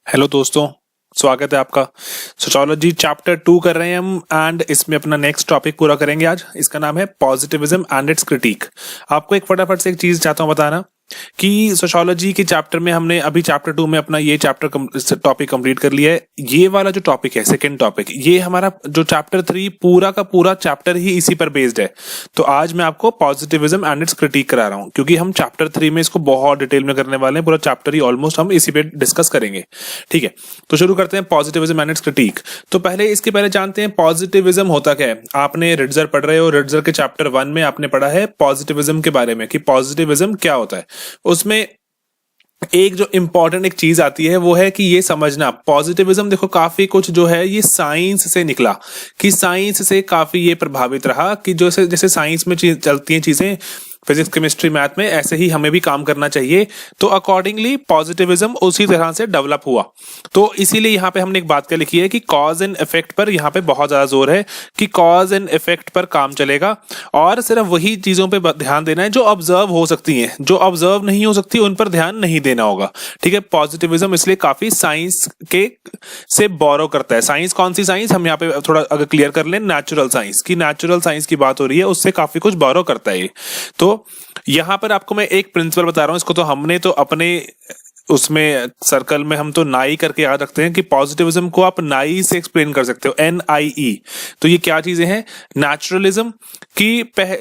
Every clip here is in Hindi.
हेलो दोस्तों, स्वागत है आपका। सोशियोलॉजी चैप्टर 2 कर रहे हैं हम एंड इसमें अपना नेक्स्ट टॉपिक पूरा करेंगे आज। इसका नाम है पॉजिटिविज्म एंड इट्स क्रिटिक। आपको एक फटाफट से एक चीज चाहता हूं बताना कि सोशियोलॉजी के चैप्टर में हमने अभी चैप्टर 2 में अपना ये चैप्टर टॉपिक कंप्लीट कर लिया है। ये वाला जो टॉपिक है सेकंड टॉपिक, ये हमारा जो चैप्टर 3 पूरा का पूरा चैप्टर ही इसी पर बेस्ड है। तो आज मैं आपको पॉजिटिविज्म एंड इट्स क्रिटिक करा रहा हूं क्योंकि हम चैप्टर 3 में इसको बहुत डिटेल में करने वाले हैं। पूरा चैप्टर ही ऑलमोस्ट हम इसी पे डिस्कस करेंगे। ठीक है, तो शुरू करते हैं पॉजिटिविज्म एंड इट्स क्रिटिक। तो इसके पहले जानते हैं पॉजिटिविज्म होता क्या है। आपने रिट्जर पढ़ रहे हो, रिट्जर के चैप्टर 1 में आपने पढ़ा है पॉजिटिविज्म के बारे में कि पॉजिटिविज्म क्या होता है। उसमें एक जो इंपॉर्टेंट एक चीज आती है वो है कि ये समझना पॉजिटिविज्म, देखो काफी कुछ जो है ये साइंस से निकला, कि साइंस से काफी ये प्रभावित रहा कि जैसे जैसे साइंस में चलती हैं चीजें, फिजिक्स केमिस्ट्री मैथ में, ऐसे ही हमें भी काम करना चाहिए। तो अकॉर्डिंगली पॉजिटिविज्म उसी तरह से डेवलप हुआ। तो इसीलिए यहाँ पे हमने एक बात क्या लिखी है कि कॉज एंड इफेक्ट पर यहाँ पे बहुत ज्यादा जोर है कि कॉज एंड इफेक्ट पर काम चलेगा और सिर्फ वही चीजों पे ध्यान देना है जो ऑब्जर्व हो सकती हैं, जो ऑब्जर्व नहीं हो सकती उन पर ध्यान नहीं देना होगा। ठीक है, पॉजिटिविज्म इसलिए काफी साइंस के से बोरो करता है। साइंस कौन सी साइंस, हम यहाँ पे थोड़ा अगर क्लियर कर लें, नेचुरल साइंस की, नेचुरल साइंस की बात हो रही है, उससे काफी कुछ बोरो करता है ये। तो यहां पर आपको मैं एक प्रिंसिपल बता रहा हूं, इसको तो हमने तो अपने उसमें सर्कल में हम तो नाई करके याद रखते हैं कि पॉजिटिविज्म को आप नाई से एक्सप्लेन कर सकते हो, NIE। तो ये क्या चीजें हैं, नेचुरलिज्म की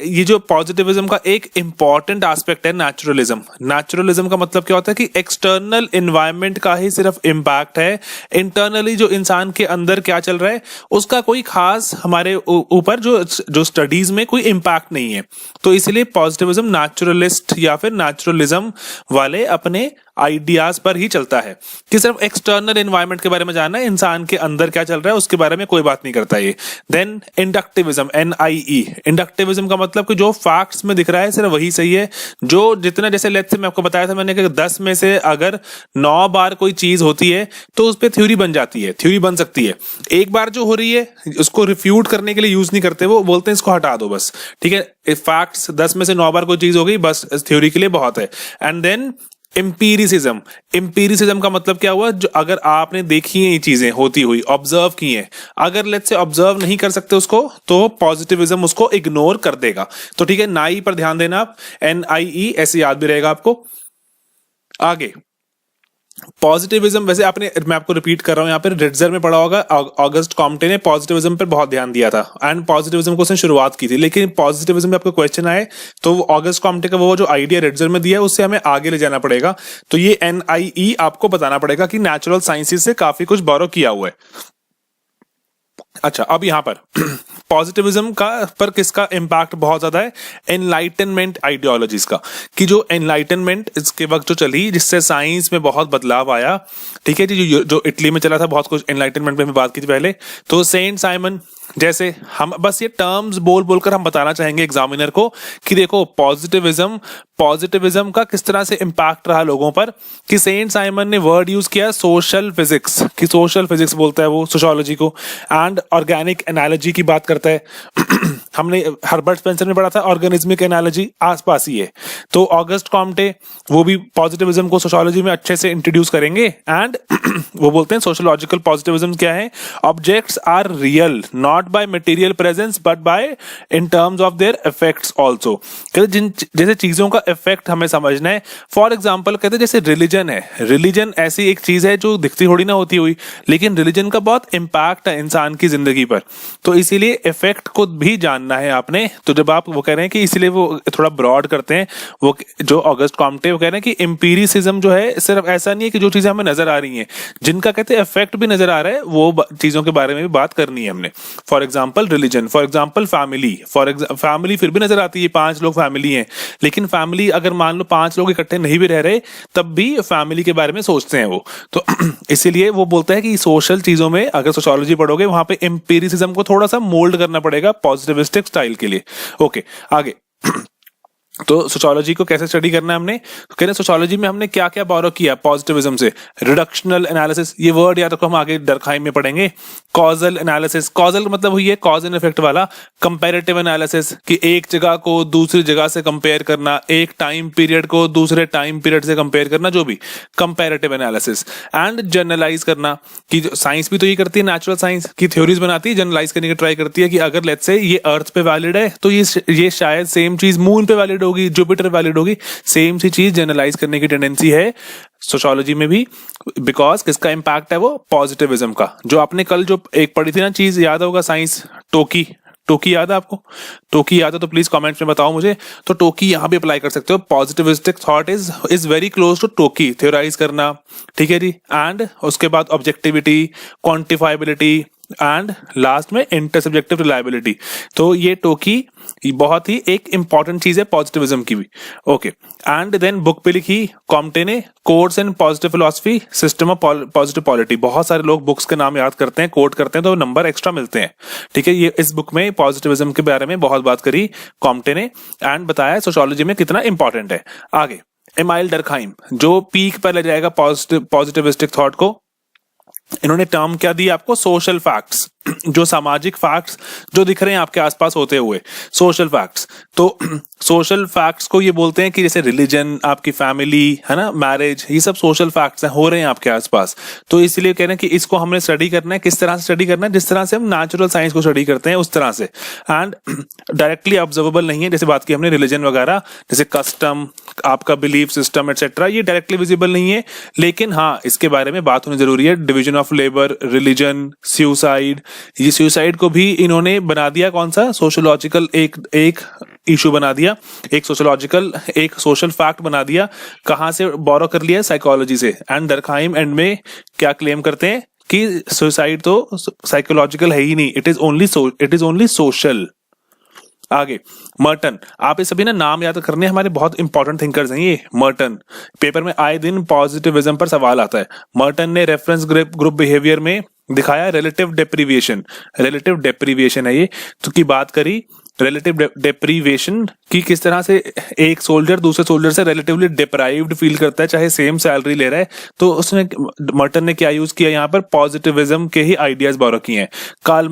ये जो पॉजिटिविज्म का एक इंपॉर्टेंट एस्पेक्ट है नेचुरलिज्म। नेचुरलिज्म का मतलब क्या होता है कि एक्सटर्नल एनवायरनमेंट का ही सिर्फ इंपैक्ट है, इंटरनली जो इंसान के अंदर क्या चल रहा है उसका कोई खास हमारे ऊपर जो स्टडीज में कोई इंपैक्ट नहीं है। तो इसलिए पॉजिटिविज्म नेचुरलिस्ट या फिर नेचुरलिज्म वाले अपने आइडियाज पर ही चलता है कि सिर्फ एक्सटर्नल एनवायरनमेंट के बारे में जानना है, इंसान के अंदर क्या चल रहा है उसके बारे में कोई बात नहीं करता ये। Then इंडक्टिविज्म, NIE। इंडक्टिविज्म का मतलब कि जो फैक्ट्स में दिख रहा है सिर्फ वही सही है। जो जितना, जैसे लेट्स से मैं आपको बताया था मैंने कि 10 में से अगर 9 बार कोई चीज होती है तो उस पर थ्योरी बन जाती है, थ्योरी बन सकती है। एक बार जो हो रही है उसको रिफ्यूट करने के लिए यूज नहीं करते, वो बोलते हैं इसको हटा दो बस। ठीक है, फैक्ट्स 10 में से 9 बार कोई चीज हो गई बस थ्योरी के लिए बहुत है। And then एम्पीरिसिज्म। एम्पीरिसिज्म का मतलब क्या हुआ, जो अगर आपने देखी है ये चीजें होती हुई, ऑब्जर्व की हैं, अगर लेट्स से ऑब्जर्व नहीं कर सकते उसको तो पॉजिटिविज्म उसको इग्नोर कर देगा। तो ठीक है, नाई पर ध्यान देना आप, NIE ऐसे याद भी रहेगा आपको। आगे पॉजिटिविज्म, वैसे आपने, मैं आपको रिपीट कर रहा हूं, यहाँ पर रिट्जर में पढ़ा होगा, ऑगस्ट कॉम्टे ने पॉजिटिविज्म पर बहुत ध्यान दिया था एंड पॉजिटिविज्म को उसने शुरुआत की थी। लेकिन पॉजिटिविज्म में आपको क्वेश्चन आए तो ऑगस्ट कॉम्टे का वो जो आइडिया रिट्जर में दिया है उससे हमें आगे ले जाना पड़ेगा। तो ये NIE आपको बताना पड़ेगा कि नेचुरल साइंसेस से काफी कुछ बोरो किया हुआ है। अच्छा, अब यहां पर पॉजिटिविज्म का पर किसका इंपैक्ट बहुत ज्यादा है, एनलाइटनमेंट आइडियोलॉजीज का, कि जो एनलाइटनमेंट इसके वक्त जो चली जिससे साइंस में बहुत बदलाव आया। ठीक है जी, जो इटली में चला था बहुत कुछ, एनलाइटनमेंट में बात की थी पहले। तो सेंट साइमन जैसे, हम बस ये टर्म्स बोल बोलकर हम बताना चाहेंगे एग्जामिनर को कि देखो पॉजिटिविज्म का किस तरह से इंपैक्ट रहा लोगों पर। कि सेंट साइमन ने वर्ड यूज किया सोशल फिजिक्स, कि सोशल फिजिक्स बोलता है वो सोशियोलॉजी को, एंड ऑर्गेनिक एनालॉजी की बात करता है। हमने हर्बर्ट स्पेंसर में पढ़ा था ऑर्गेनिज्मिक एनालॉजी, आसपास ही है। तो ऑगस्ट कॉम्टे वो भी पॉजिटिविज्म को सोशियोलॉजी में अच्छे से इंट्रोड्यूस करेंगे एंड वो बोलते हैं सोशियोलॉजिकल पॉजिटिविज्म क्या है, objects are real not by material presence but by in terms of their effects also. जैसे चीजों का इफेक्ट हमें समझना है। फॉर एग्जांपल कहते हैं जैसे रिलीजन है, रिलीजन ऐसी एक चीज है जो दिखती थोड़ी ना होती हुई, लेकिन रिलीजन का बहुत इंपैक्ट है इंसान की जिंदगी पर। तो इसीलिए इफेक्ट को भी जानना है आपने। तो जब आप वो कह रहे हैं कि इसीलिए वो थोड़ा ब्रॉड करते हैं, वो जो ऑगस्ट कॉम्टे वो कह रहे हैं कि एम्पीरिसिज्म जो है सिर्फ ऐसा नहीं है कि जो चीजें हमें नजर आ रही हैं, जिनका कहते हैं इफेक्ट भी नजर आ रहा है, वो चीजों के बारे में भी बात करनी है हमने। For example religion, for example family, family फिर भी नजर आती है, 5 लोग फैमिली हैं, लेकिन फैमिली अगर मान लो 5 लोग इकट्ठे नहीं भी रह रहे तब भी फैमिली के बारे में सोचते हैं वो। तो इसीलिए वो बोलता है कि सोशल चीजों में अगर सोशियोलॉजी पढ़ोगे वहां पे एम्पीरिसिज्म को थोड़ा सा मोल्ड करना पड़ेगा पॉजिटिविस्टिक स्टाइल के लिए। ओके, आगे तो सोशियोलॉजी को कैसे स्टडी करना है हमने, तो कह रहे सोशियोलॉजी में हमने क्या क्या बोरो किया पॉजिटिविज्म से। रिडक्शनल एनालिसिस, ये वर्ड याद रखो, हम आगे डरखाइम में पढ़ेंगे। कॉजल एनालिसिस, कॉजल मतलब हुई है कॉज एंड इफेक्ट वाला। कंपैरेटिव एनालिसिस, कि एक जगह को दूसरी जगह से कंपेयर करना, एक टाइम पीरियड को दूसरे टाइम पीरियड से कंपेयर करना, जो भी कंपैरेटिव एनालिसिस। एंड जनरलाइज करना, कि साइंस भी तो ये करती है, नेचुरल साइंस की थ्योरीज बनाती है, जनरलाइज करने की ट्राई करती है कि अगर लेट्स से ये अर्थ पे वैलिड है तो ये शायद सेम चीज मून पे वैलिड होगी, जुपिटर वैलिड होगी। सेम सी चीज जनरलाइज करने की टेंडेंसी है सोशियोलॉजी में भी, बिकॉज किसका इंपैक्ट है वो पॉजिटिविज्म का। जो आपने कल जो एक पढ़ी थी ना चीज, याद होगा साइंस, टोकी, टोकी याद है आपको? टोकी याद है तो प्लीज कमेंट्स में बताओ मुझे। तो टोकी यहां भी अप्लाई कर सकते हो। Positivistic thought is very close to टोकी, थ्योराइज करना, ठीक है जी। एंड उसके बाद ऑब्जेक्टिविटी, क्वांटिफाइबिलिटी एंड लास्ट में इंटरसब्जेक्टिव रिलायबिलिटी। तो ये टोकी बहुत ही एक इंपॉर्टेंट चीज है पॉजिटिविज्म की भी। ओके, एंड देन बुक पे लिखी कॉम्टे ने, quotes and positive philosophy, system of positive polity. बहुत सारे लोग बुक्स के नाम याद करते हैं, कोट करते हैं तो नंबर एक्स्ट्रा मिलते हैं, ठीक है। ये इस बुक में पॉजिटिविज्म के बारे में बहुत बात करी कॉम्टे ने एंड बताया सोशियोलॉजी में कितना इंपॉर्टेंट है। आगे एमाइल डरखाइम, जो पीक पर ले जाएगा पॉजिटिविस्टिक थॉट को। इन्होंने टर्म क्या दी आपको? सोशल फैक्ट्स, जो सामाजिक फैक्ट्स जो दिख रहे हैं आपके आसपास होते हुए, सोशल फैक्ट्स। तो सोशल फैक्ट्स को ये बोलते हैं कि जैसे रिलीजन, आपकी फैमिली है ना, मैरिज, ये सब सोशल फैक्ट्स हैं, हो रहे हैं आपके आसपास। तो इसलिए कह रहे हैं कि इसको हमने स्टडी करना है। किस तरह से स्टडी करना है? जिस तरह से हम नेचुरल साइंस को स्टडी करते हैं उस तरह से। एंड डायरेक्टली ऑब्जर्वेबल नहीं है, जैसे बात की हमने रिलीजन वगैरह, जैसे कस्टम, आपका बिलीफ सिस्टम एटसेट्रा, ये डायरेक्टली विजिबल नहीं है। लेकिन हाँ, इसके बारे में बात होनी जरूरी है। Division of labour, religion, suicide, ये सुसाइड को भी इन्होंने बना दिया कौन सा? सोशियोलॉजिकल एक इशू बना दिया, एक सोशियोलॉजिकल, एक सोशल फैक्ट बना दिया। कहां से बोरो कर लिया? साइकोलॉजी से। एंड डरखाइम एंड में क्या क्लेम करते हैं कि सुसाइड तो साइकोलॉजिकल है ही नहीं, इट इज ओनली सोशल। आगे मर्टन, आप ये सभी ना नाम याद करने, हमारे बहुत इंपॉर्टेंट थिंकर्स हैं ये। मर्टन, पेपर में आए दिन पॉजिटिविज्म पर सवाल आता है। मर्टन ने रेफरेंस ग्रुप बिहेवियर में दिखाया रिलेटिव डेप्रीविएशन है ये, तो की बात करी रिलेटिव डेप्रीविएशन की, किस तरह से एक सोल्जर दूसरे सोल्जर से रिलेटिवली डिप्राइव्ड फील करता है चाहे सेम सैलरी ले रहा है। तो उसने, मर्टन ने क्या यूज किया यहाँ पर? पॉजिटिविज्म के ही आइडियाज बोरो किए हैं। कार्ल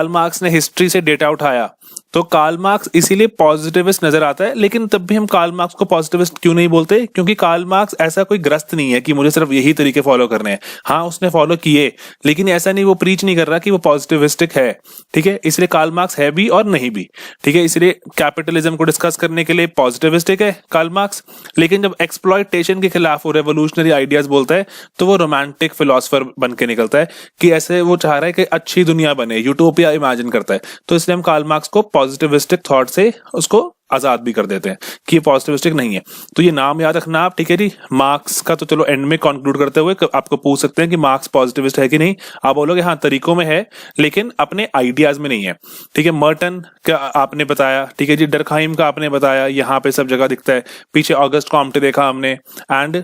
मार्क्स ने हिस्ट्री से डेटा उठाया, तो कार्ल मार्क्स इसीलिए पॉजिटिविस्ट नजर आता है। लेकिन तब भी हम कार्ल मार्क्स को पॉजिटिविस्ट क्यों नहीं बोलते? क्योंकि कार्ल मार्क्स ऐसा कोई ग्रस्त नहीं है कि मुझे सिर्फ यही तरीके फॉलो करने हैं। हाँ, उसने फॉलो किए, लेकिन ऐसा नहीं, वो प्रीच नहीं कर रहा कि वो पॉजिटिविस्टिक है, ठीक है। इसलिए कार्ल मार्क्स है भी और नहीं भी, ठीक है। इसलिए कैपिटलिज्म को डिस्कस करने के लिए पॉजिटिविस्टिक है कार्ल मार्क्स, लेकिन जब एक्सप्लॉयटेशन के खिलाफ वो रेवोल्यूशनरी आइडियाज बोलता है तो वो रोमांटिक फिलोसफर बन के निकलता है, कि ऐसे वो चाह रहा है कि अच्छी दुनिया बने, यूटोपिया इमेजिन करता है। तो इसलिए हम कार्ल मार्क्स को पॉजिटिविस्टिक थॉट से उसको आजाद भी कर देते हैं कि ये पॉजिटिविस्टिक नहीं है। तो ये नाम याद रखना आप, ठीक है जी। मार्क्स का तो चलो एंड में कंक्लूड करते हुए आपको पूछ सकते हैं कि मार्क्स पॉजिटिविस्ट है कि नहीं। आप बोलोगे हाँ, तरीकों में है लेकिन अपने आइडियाज में नहीं है, ठीक है। मर्टन का आपने बताया, ठीक है जी। डरखाइम का आपने बताया, यहाँ पे सब जगह दिखता है। पीछे ऑगस्ट कॉम्टे देखा हमने, एंड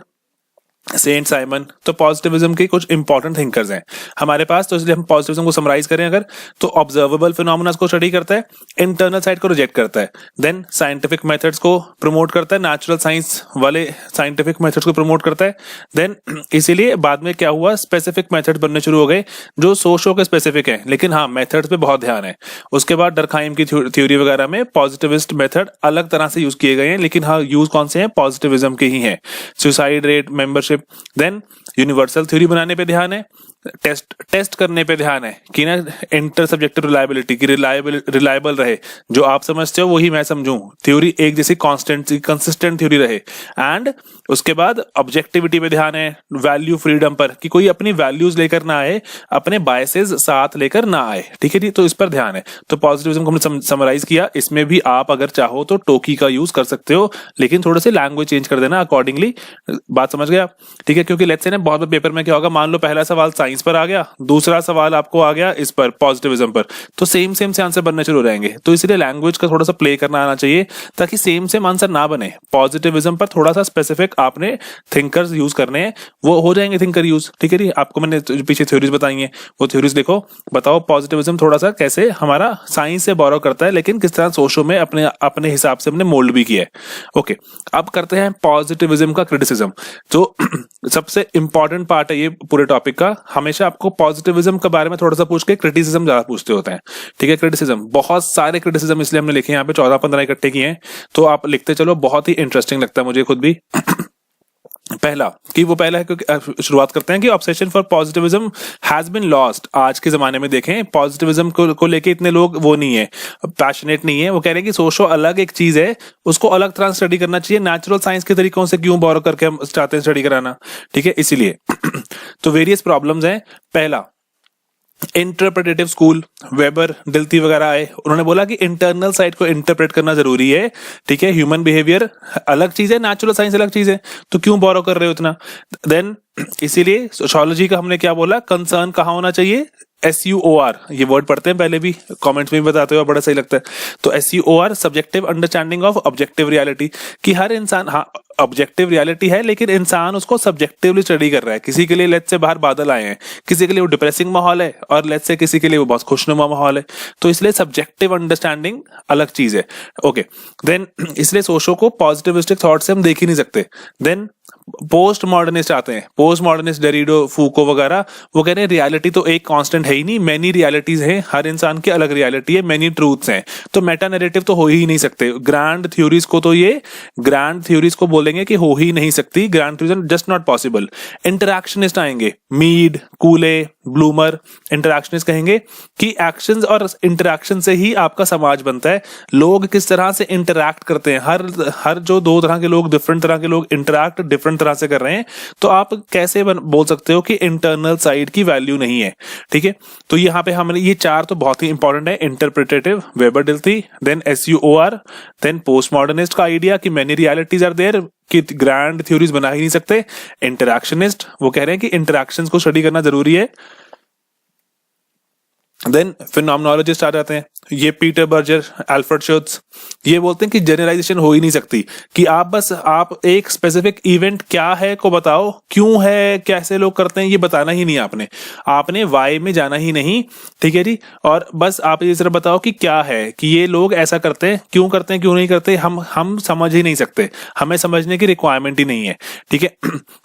सेंट साइमन। तो पॉजिटिविज्म के कुछ इंपॉर्टेंट थिंकर्स हैं हमारे पास। तो इसलिए हम पॉजिटिविज्म को समराइज करें अगर, तो ऑब्जर्वेबल फिनोमेना को स्टडी करता है, इंटरनल साइड को रिजेक्ट करता है, देन साइंटिफिक मेथड्स को प्रमोट करता है, नेचुरल साइंस वाले साइंटिफिक मेथड्स को प्रमोट करता है। देन इसीलिए बाद में क्या हुआ, स्पेसिफिक मेथड बनने शुरू हो गए जो सोशो के स्पेसिफिक है, लेकिन हाँ मेथड्स पे बहुत ध्यान है। उसके बाद डरखाइम की थ्योरी वगैरह में पॉजिटिविस्ट मेथड अलग तरह से यूज किए गए हैं, लेकिन हाँ यूज कौन से हैं? पॉजिटिविज्म के ही हैं। Suicide rate, membership, then universal theory बनाने पे ध्यान है, टेस्ट करने पे ध्यान है कि ना इंटर सब्जेक्टिव रिलायबिलिटी की रिलायबल रहे, जो आप समझते हो वही मैं समझूं, थ्योरी एक जैसी कंसिस्टेंट थ्योरी रहे। एंड उसके बाद ऑब्जेक्टिविटी पे ध्यान है, वैल्यू फ्रीडम पर, कि कोई अपनी वैल्यूज लेकर ना आए, अपने बायसेस साथ लेकर ना आए, ठीक है जी। तो इस पर ध्यान है। तो पॉजिटिविज्म को हमने समराइज किया। इसमें भी आप अगर चाहो तो टोकी का यूज कर सकते हो, लेकिन थोड़े से लैंग्वेज चेंज कर देना अकॉर्डिंगली। बात समझ गए आप, ठीक है। क्योंकि लेट्स से ना बहुत पेपर में क्या होगा, मान लो पहला सवाल साइंस पर आ गया, दूसरा सवाल आपको आ गया इस पर पॉजिटिविज्म पर, तो सेम सेम से आंसर बनने शुरू हो जाएंगे। तो इसलिए लैंग्वेज का थोड़ा सा प्ले करना आना चाहिए ताकि सेम सेम आंसर ना बने। पॉजिटिविज्म पर थोड़ा सा स्पेसिफिक आपने थिंकर्स यूज करने हैं, वो हो जाएंगे थिंकर यूज, ठीक है जी। आपको मैंने पीछे थ्योरीज बताई हैं, वो थ्योरीज देखो, बताओ पॉजिटिविज्म थोड़ा सा कैसे हमारा साइंस से बोरो करता है, लेकिन किस तरह सोशो में अपने अपने हिसाब से हमने मोल्ड भी किया है। ओके, अब करते हैं पॉजिटिविज्म का क्रिटिसिज्म। जो सबसे इंपॉर्टेंट पार्ट है ये पूरे टॉपिक का, हमेशा आपको पॉजिटिविज्म के बारे में थोड़ा सा पूछ के क्रिटिसिज्म ज्यादा पूछते होते हैं, ठीक है। क्रिटिसिज्म, बहुत सारे क्रिटिसिज्म इसलिए हमने लिखे हैं यहाँ पे, 14-15 इकट्ठे किए हैं, तो आप लिखते चलो, बहुत ही इंटरेस्टिंग लगता है मुझे खुद भी। पहला है क्योंकि शुरुआत करते हैं कि obsession for positivism has been lost. आज के जमाने में देखें पॉजिटिविज्म को लेके इतने लोग वो नहीं है, पैशनेट नहीं है। वो कह रहे हैं कि सोशो अलग एक चीज है, उसको अलग तरह स्टडी करना चाहिए, नेचुरल साइंस के तरीकों से क्यों बोरो करके हम चाहते हैं स्टडी कराना, ठीक है, इसीलिए। तो वेरियस प्रॉब्लम्स हैं। पहला, इंटरप्रेटेटिव स्कूल, वेबर, डिल्थी वगैरह आए, उन्होंने बोला कि इंटरनल साइड को इंटरप्रेट करना जरूरी है, ठीक है। ह्यूमन बिहेवियर अलग चीज है, नेचुरल साइंस अलग चीज है, तो क्यों बोरो कर रहे हो इतना। देन इसीलिए सोशियोलॉजी का हमने क्या बोला, कंसर्न कहाँ होना चाहिए, SUOR, ये वर्ड पढ़ते हैं पहले भी, कमेंट्स में भी बताते हो, बड़ा सही लगता है। तो SUOR, subjective understanding of objective reality, कि हर इंसान, हाँ ऑब्जेक्टिव रियलिटी है लेकिन इंसान उसको सब्जेक्टिवली स्टडी कर रहा है। किसी के लिए लेट्स से बाहर बादल आए हैं, किसी के लिए वो डिप्रेसिंग माहौल है, और लेट्स से किसी के लिए वो बहुत खुशनुमा माहौल है, तो इसलिए सब्जेक्टिव अंडरस्टैंडिंग अलग चीज है। ओके, देन इसलिए सोशो को पॉजिटिविस्टिक थॉट से हम देख ही नहीं सकते। देन पोस्ट मॉडर्निस्ट आते हैं, पोस्ट मॉडर्निस्ट डेरिडो, फूको वगैरह, वो कह रहे हैं रियलिटी तो एक कांस्टेंट है ही नहीं, मैनी रियलिटीज हैं, हर इंसान की अलग रियलिटी है, मैनी ट्रूथ्स हैं, तो मेटा नैरेटिव तो हो ही नहीं सकते। ग्रैंड थ्योरीज को तो ये ग्रैंड थ्योरीज को बोलेंगे कि हो ही नहीं सकती, grand theories just not possible. Interactionist आएंगे, मीड, कूले, ब्लूमर, इंटरैक्शनिस्ट कहेंगे कि एक्शंस और इंटरैक्शन से ही आपका समाज बनता है, लोग किस तरह से इंटरैक्ट करते हैं, हर जो दो तरह के लोग, डिफरेंट तरह के लोग इंटरैक्ट डिफरेंट तरह से कर रहे हैं, तो आप कैसे बोल सकते हो कि इंटरनल साइड की वैल्यू नहीं है, ठीक है। तो यहाँ पे हमने ये चार तो बहुत ही इंपॉर्टेंट है, interpretative, Weber, Dilthey, then SUOR, then postmodernist का आइडिया कि मेनी रियलिटीज आर देयर, कि ग्रैंड थ्योरीज बना ही नहीं सकते। इंटरैक्शनिस्ट, वो कह रहे हैं कि इंटरैक्शंस को स्टडी करना जरूरी है। देन फिनोमेनोलॉजिस्ट आ जाते हैं, ये पीटर बर्जर, अल्फ्रेड शुट्ज, ये बोलते हैं कि जनरलाइजेशन हो ही नहीं सकती, कि आप एक स्पेसिफिक इवेंट क्या है को बताओ, क्यों है, कैसे लोग करते हैं, ये बताना ही नहीं, आपने वाई में जाना ही नहीं, ठीक है जी। और बस आप ये सिर्फ बताओ कि क्या है, कि ये लोग ऐसा करते हैं, क्यों नहीं करते, हम समझ ही नहीं सकते, हमें समझने की रिक्वायरमेंट ही नहीं है, ठीक है।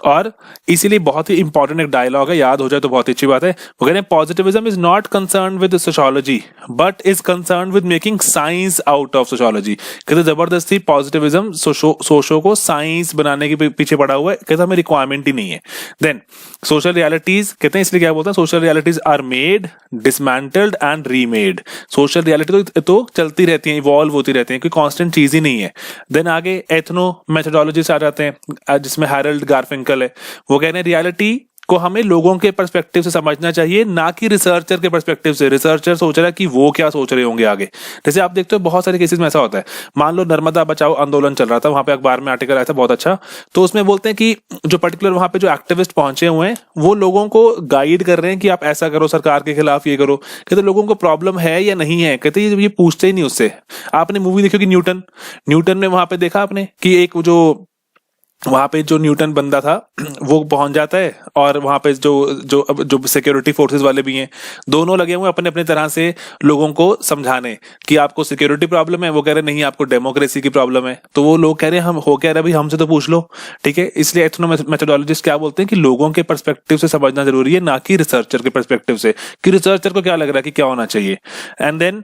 और इसीलिए बहुत ही इंपॉर्टेंट एक डायलॉग है, याद हो जाए तो बहुत अच्छी बात है। वो कहते हैं positivism is not concern with sociology but is concerned with making science out of sociology। कहते जबरदस्ती पॉजिटिविज्म सोशो को साइंस बनाने के पीछे पड़ा हुआ है, कहते हमें रिक्वायरमेंट ही नहीं है। देन सोशल रियलिटीज, कहते हैं इसलिए क्या बोलते हैं, social realities are made, dismantled and remade. Social reality तो चलती रहती है, इवॉल्व होती रहती है, कोई कांस्टेंट चीज ही नहीं है। देन आगे एथनो मेथोडोलॉजिस्ट आ जाते हैं, जिसमें हैरल्ड गारफिंकल है, वो कह रहे हैं रियलिटी को हमें लोगों के पर्सपेक्टिव से समझना चाहिए, ना कि रिसर्चर के पर्सपेक्टिव से। रिसर्चर सोच रहा है कि वो क्या सोच रहे होंगे आगे। जैसे आप देखते हो बहुत सारे केसेस में ऐसा होता है, मान लो नर्मदा बचाओ आंदोलन चल रहा था, वहां पे अखबार में आर्टिकल आया था बहुत अच्छा, तो उसमें बोलते हैं कि जो पर्टिकुलर वहां पे जो एक्टिविस्ट पहुंचे हुए हैं, वो लोगों को गाइड कर रहे हैं कि आप ऐसा करो, सरकार के खिलाफ ये करो। कहते लोगों को प्रॉब्लम है या नहीं है, कहते ये पूछते ही नहीं उससे। आपने मूवी देखी होगी न्यूटन में, वहां पे देखा आपने कि एक वहां पे जो न्यूटन बंदा था वो पहुंच जाता है, और वहां पे जो सिक्योरिटी फोर्सेस वाले भी हैं, दोनों लगे हुए अपने अपने तरह से लोगों को समझाने कि आपको सिक्योरिटी प्रॉब्लम है, वो कह रहे नहीं आपको डेमोक्रेसी की प्रॉब्लम है, तो वो लोग कह रहे हैं हम हो कह रहे भाई हमसे तो पूछ लो, ठीक है। इसलिए एथनो मेथोडोलॉजिस्ट क्या बोलते हैं कि लोगों के पर्सपेक्टिव से समझना जरूरी है, ना कि रिसर्चर के पर्सपेक्टिव से, कि रिसर्चर को क्या लग रहा है कि क्या होना चाहिए। एंड देन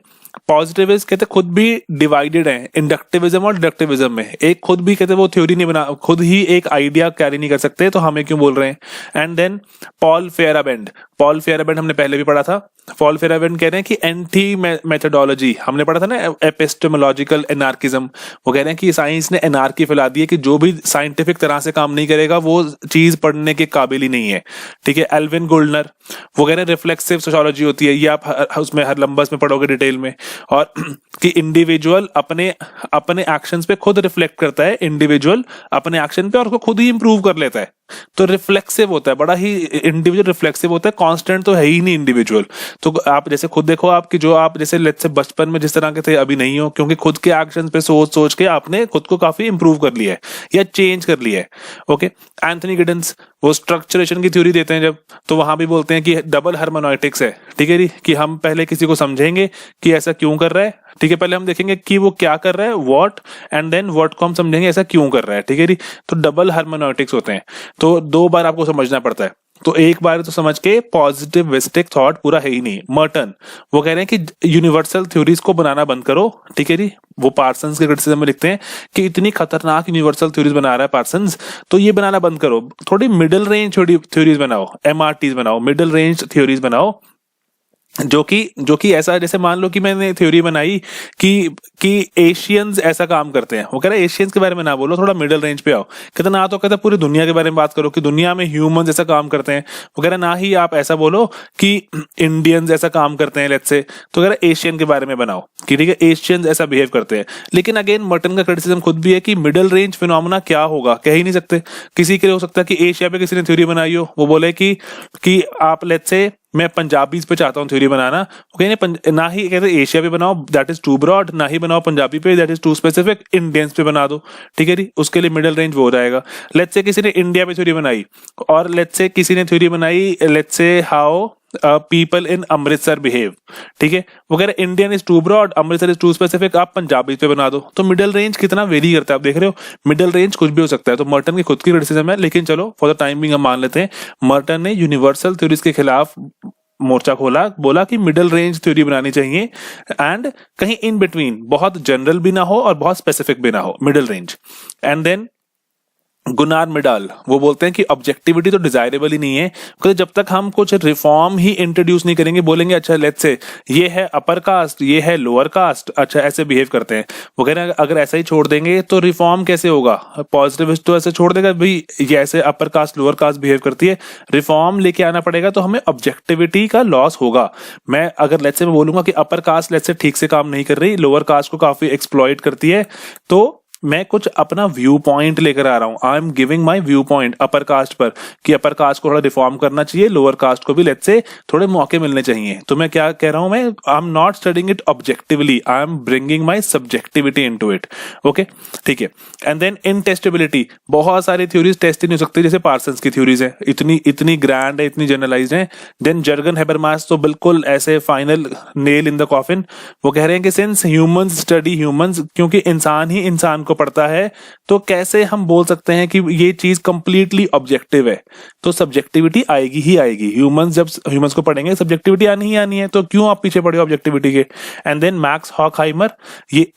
पॉजिटिविस्ट कहते खुद भी डिवाइडेड है इंडक्टिविज्म और डिडक्टिविज्म में, एक खुद भी कहते वो थ्योरी नहीं बना, खुद ही एक आइडिया कैरी नहीं कर सकते, तो हमें क्यों बोल रहे हैं। एंड देन पॉल फेयरबेंड हमने पहले भी पढ़ा था। पॉल फेयरबेंड कह रहे हैं कि एंटी मेथोडोलॉजी, हमने पढ़ा था ना एपिस्टेमोलॉजिकल एनार्किज्म, वो कह रहे हैं कि साइंस ने एनार्की फैला दी है, कि जो भी साइंटिफिक तरह से काम नहीं करेगा वो चीज पढ़ने के काबिल ही नहीं है, ठीक है। एल्विन गोल्डनर वो कह रहे हैं रिफ्लेक्सिव सोशियोलॉजी होती है, ये आप उसमें हर लंबस में पढ़ोगे डिटेल में, और कि इंडिविजुअल अपने एक्शंस पे खुद रिफ्लेक्ट करता है, इंडिविजुअल अपने एक्शन पे और उसको खुद ही इंप्रूव कर लेता है, तो रिफ्लेक्सिव होता है, बड़ा ही इंडिविजुअल रिफ्लेक्सिव होता है, कांस्टेंट तो है ही नहीं इंडिविजुअल। तो आप जैसे खुद देखो आपकी जो आप जैसे लेट्स से बचपन में जिस तरह के थे अभी नहीं हो, क्योंकि खुद के एक्शंस पे सोच सोच के आपने खुद को काफी इंप्रूव कर लिया है या चेंज कर लिया है। ओके, एंथनी गिडन्स वो स्ट्रक्चरेशन की थ्योरी देते हैं जब, तो वहां भी बोलते हैं कि डबल हार्मोनोइटिक्स है, ठीक है जी, कि हम पहले किसी को समझेंगे कि ऐसा क्यों कर रहा है, ठीक है, पहले हम देखेंगे कि वो क्या कर रहा है व्हाट, एंड देन व्हाट को हम समझेंगे ऐसा क्यों कर रहा है, ठीक है जी। तो डबल हार्मोनोइटिक्स होते हैं, तो 2 बार आपको समझना पड़ता है। तो एक बार तो समझ के पॉजिटिविस्टिक थॉट पूरा है ही नहीं। मर्टन वो कह रहे हैं कि यूनिवर्सल थ्योरीज को बनाना बंद करो, ठीक है जी। वो पार्सन्स के क्रिटिसिज्म में लिखते हैं कि इतनी खतरनाक यूनिवर्सल थ्योरीज बना रहा है पार्सन्स, तो ये बनाना बंद करो, थोड़ी मिडिल रेंज थ्योरीज बनाओ, एमआरटीज बनाओ, मिडिल रेंज थ्योरीज बनाओ, जो कि ऐसा, जैसे मान लो कि मैंने थ्योरी बनाई कि एशियंस ऐसा काम करते हैं, वो कह रहा है एशियंस के बारे में ना बोलो, थोड़ा मिडिल रेंज पे आओ। कहता ना तो कहता पूरी दुनिया के बारे में बात करो कि दुनिया में ह्यूमंस ऐसा काम करते हैं, वो कह रहा ना ही आप ऐसा बोलो कि इंडियंस ऐसा काम करते हैं लेट्स से, तो कह रहा एशियन के बारे में बनाओ कि ठीक है एशियंस ऐसा बिहेव करते हैं। लेकिन अगेन मर्टन का क्रिटिसिज्म खुद भी है कि मिडिल रेंज फिनोमेना क्या होगा कह ही नहीं सकते। किसी के लिए हो सकता है कि एशिया पे किसी ने थ्योरी बनाई हो, वो बोले कि आप लेट्स से मैं पंजाबीज पे चाहता हूँ थ्योरी बनाना, ओके, ना ही कहते एशिया पे बनाओ दैट इज टू ब्रॉड, ना ही बनाओ पंजाबी पे that is too specific, Indians पे बना दो, ठीक है जी, उसके लिए मिडिल रेंज वो हो जाएगा। लेट्स से किसी ने इंडिया पे थ्योरी बनाई, और लेट्स से किसी ने थ्योरी बनाई let's say how people in Amritsar behave, ठीक है, वो कह रहे Indian is too broad, Amritsar is too specific, आप पंजाबी पे बना दो। तो मिडिल रेंज कितना वेरी करता है आप देख रहे हो, मिडिल रेंज कुछ भी हो सकता है। तो मर्टन की खुद की क्रिटिसिज्म है, लेकिन चलो फॉर द टाइम बिंग हम मान लेते हैं मर्टन ने यूनिवर्सल थ्योरीज के खिलाफ मोर्चा खोला, बोला कि मिडिल रेंज थ्योरी बनानी चाहिए, एंड कहीं इन बिटवीन, बहुत जनरल भी ना हो और बहुत स्पेसिफिक भी ना हो, middle range. And then Gunnar Myrdal वो बोलते हैं कि ऑब्जेक्टिविटी तो डिजायरेबल ही नहीं है, क्योंकि जब तक हम कुछ रिफॉर्म ही इंट्रोड्यूस नहीं करेंगे, बोलेंगे अच्छा लेट्स से ये है अपर कास्ट, ये है लोअर कास्ट, अच्छा ऐसे बिहेव करते हैं, वो कह रहे हैं अगर ऐसा ही छोड़ देंगे तो रिफॉर्म कैसे होगा। पॉजिटिविस्ट तो ऐसे छोड़ देगा भाई ये ऐसे upper caste lower caste behave करती है, रिफॉर्म लेके आना पड़ेगा, तो हमें ऑब्जेक्टिविटी का लॉस होगा। मैं अगर लेट्स से मैं बोलूंगा कि अपर कास्ट लेट्स से ठीक से काम नहीं कर रही, लोअर कास्ट को काफी एक्सप्लॉइट करती है, तो मैं कुछ अपना व्यू पॉइंट लेकर आ रहा हूं, I am giving my view point upper caste पर, कि अपर कास्ट को थोड़ा रिफॉर्म करना चाहिए, लोअर कास्ट को भी लेट्स से थोड़े मौके मिलने चाहिए। तो मैं क्या कह रहा हूं, मैं I am not studying it objectively, I am bringing my subjectivity into it, okay, ठीक है। एंड देन इनटेस्टेबिलिटी, बहुत सारी थ्योरीज टेस्ट ही नहीं हो सकती, जैसे पार्सन्स की थ्योरीज है, इतनी ग्रैंड है, इतनी जनरलाइज्ड है। देन जर्गन हेबरमास तो बिल्कुल ऐसे final nail in the coffin, वो कह रहे हैं कि सिंस ह्यूमंस स्टडी ह्यूमंस, क्योंकि इंसान ही इंसान को पढ़ता है, तो कैसे हम बोल सकते हैं कि ये चीज कंप्लीटली ऑब्जेक्टिव है। तो सब्जेक्टिविटी आएगी ही आएगी, ह्यूमंस जब ह्यूमंस को पढ़ेंगे सब्जेक्टिविटी आनी ही आनी है, तो क्यों आप पीछे पड़े हो ऑब्जेक्टिविटी के। एंड देन मैक्स हॉकहाइमर ये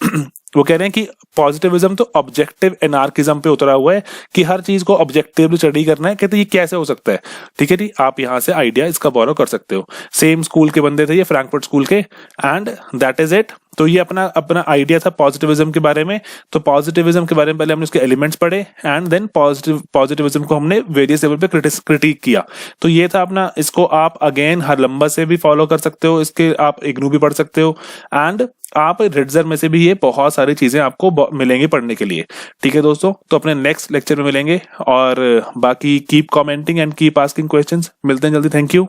वो कह रहे हैं कि पॉजिटिविज्म तो ऑब्जेक्टिव एनार्किज्म पे उतरा हुआ है, कि हर चीज को ऑब्जेक्टिवली स्टडी करना है। कहते ये कैसे हो सकता है, ठीक है जी, आप यहां से आइडिया इसका बोरो कर सकते हो। सेम स्कूल के बंदे थे ये, फ्रैंकफर्ट स्कूल के, एंड दैट इज इट। तो ये अपना आइडिया था पॉजिटिविज्म के बारे में। तो पॉजिटिविज्म के बारे में पहले हमने उसके एलिमेंट्स पढ़े, एंड देन पॉजिटिविज्म को हमने वेरियस लेवल पे क्रिटिक किया। तो ये था अपना, इसको आप अगेन हर लंबा से भी फॉलो कर सकते हो, इसके आप इग्नू भी पढ़ सकते हो, एंड आप रिट्जर में से भी ये बहुत सारी चीजें आपको मिलेंगी पढ़ने के लिए, ठीक है दोस्तों। तो अपने नेक्स्ट लेक्चर में मिलेंगे, और बाकी keep commenting and keep asking questions. मिलते हैं जल्दी, थैंक यू।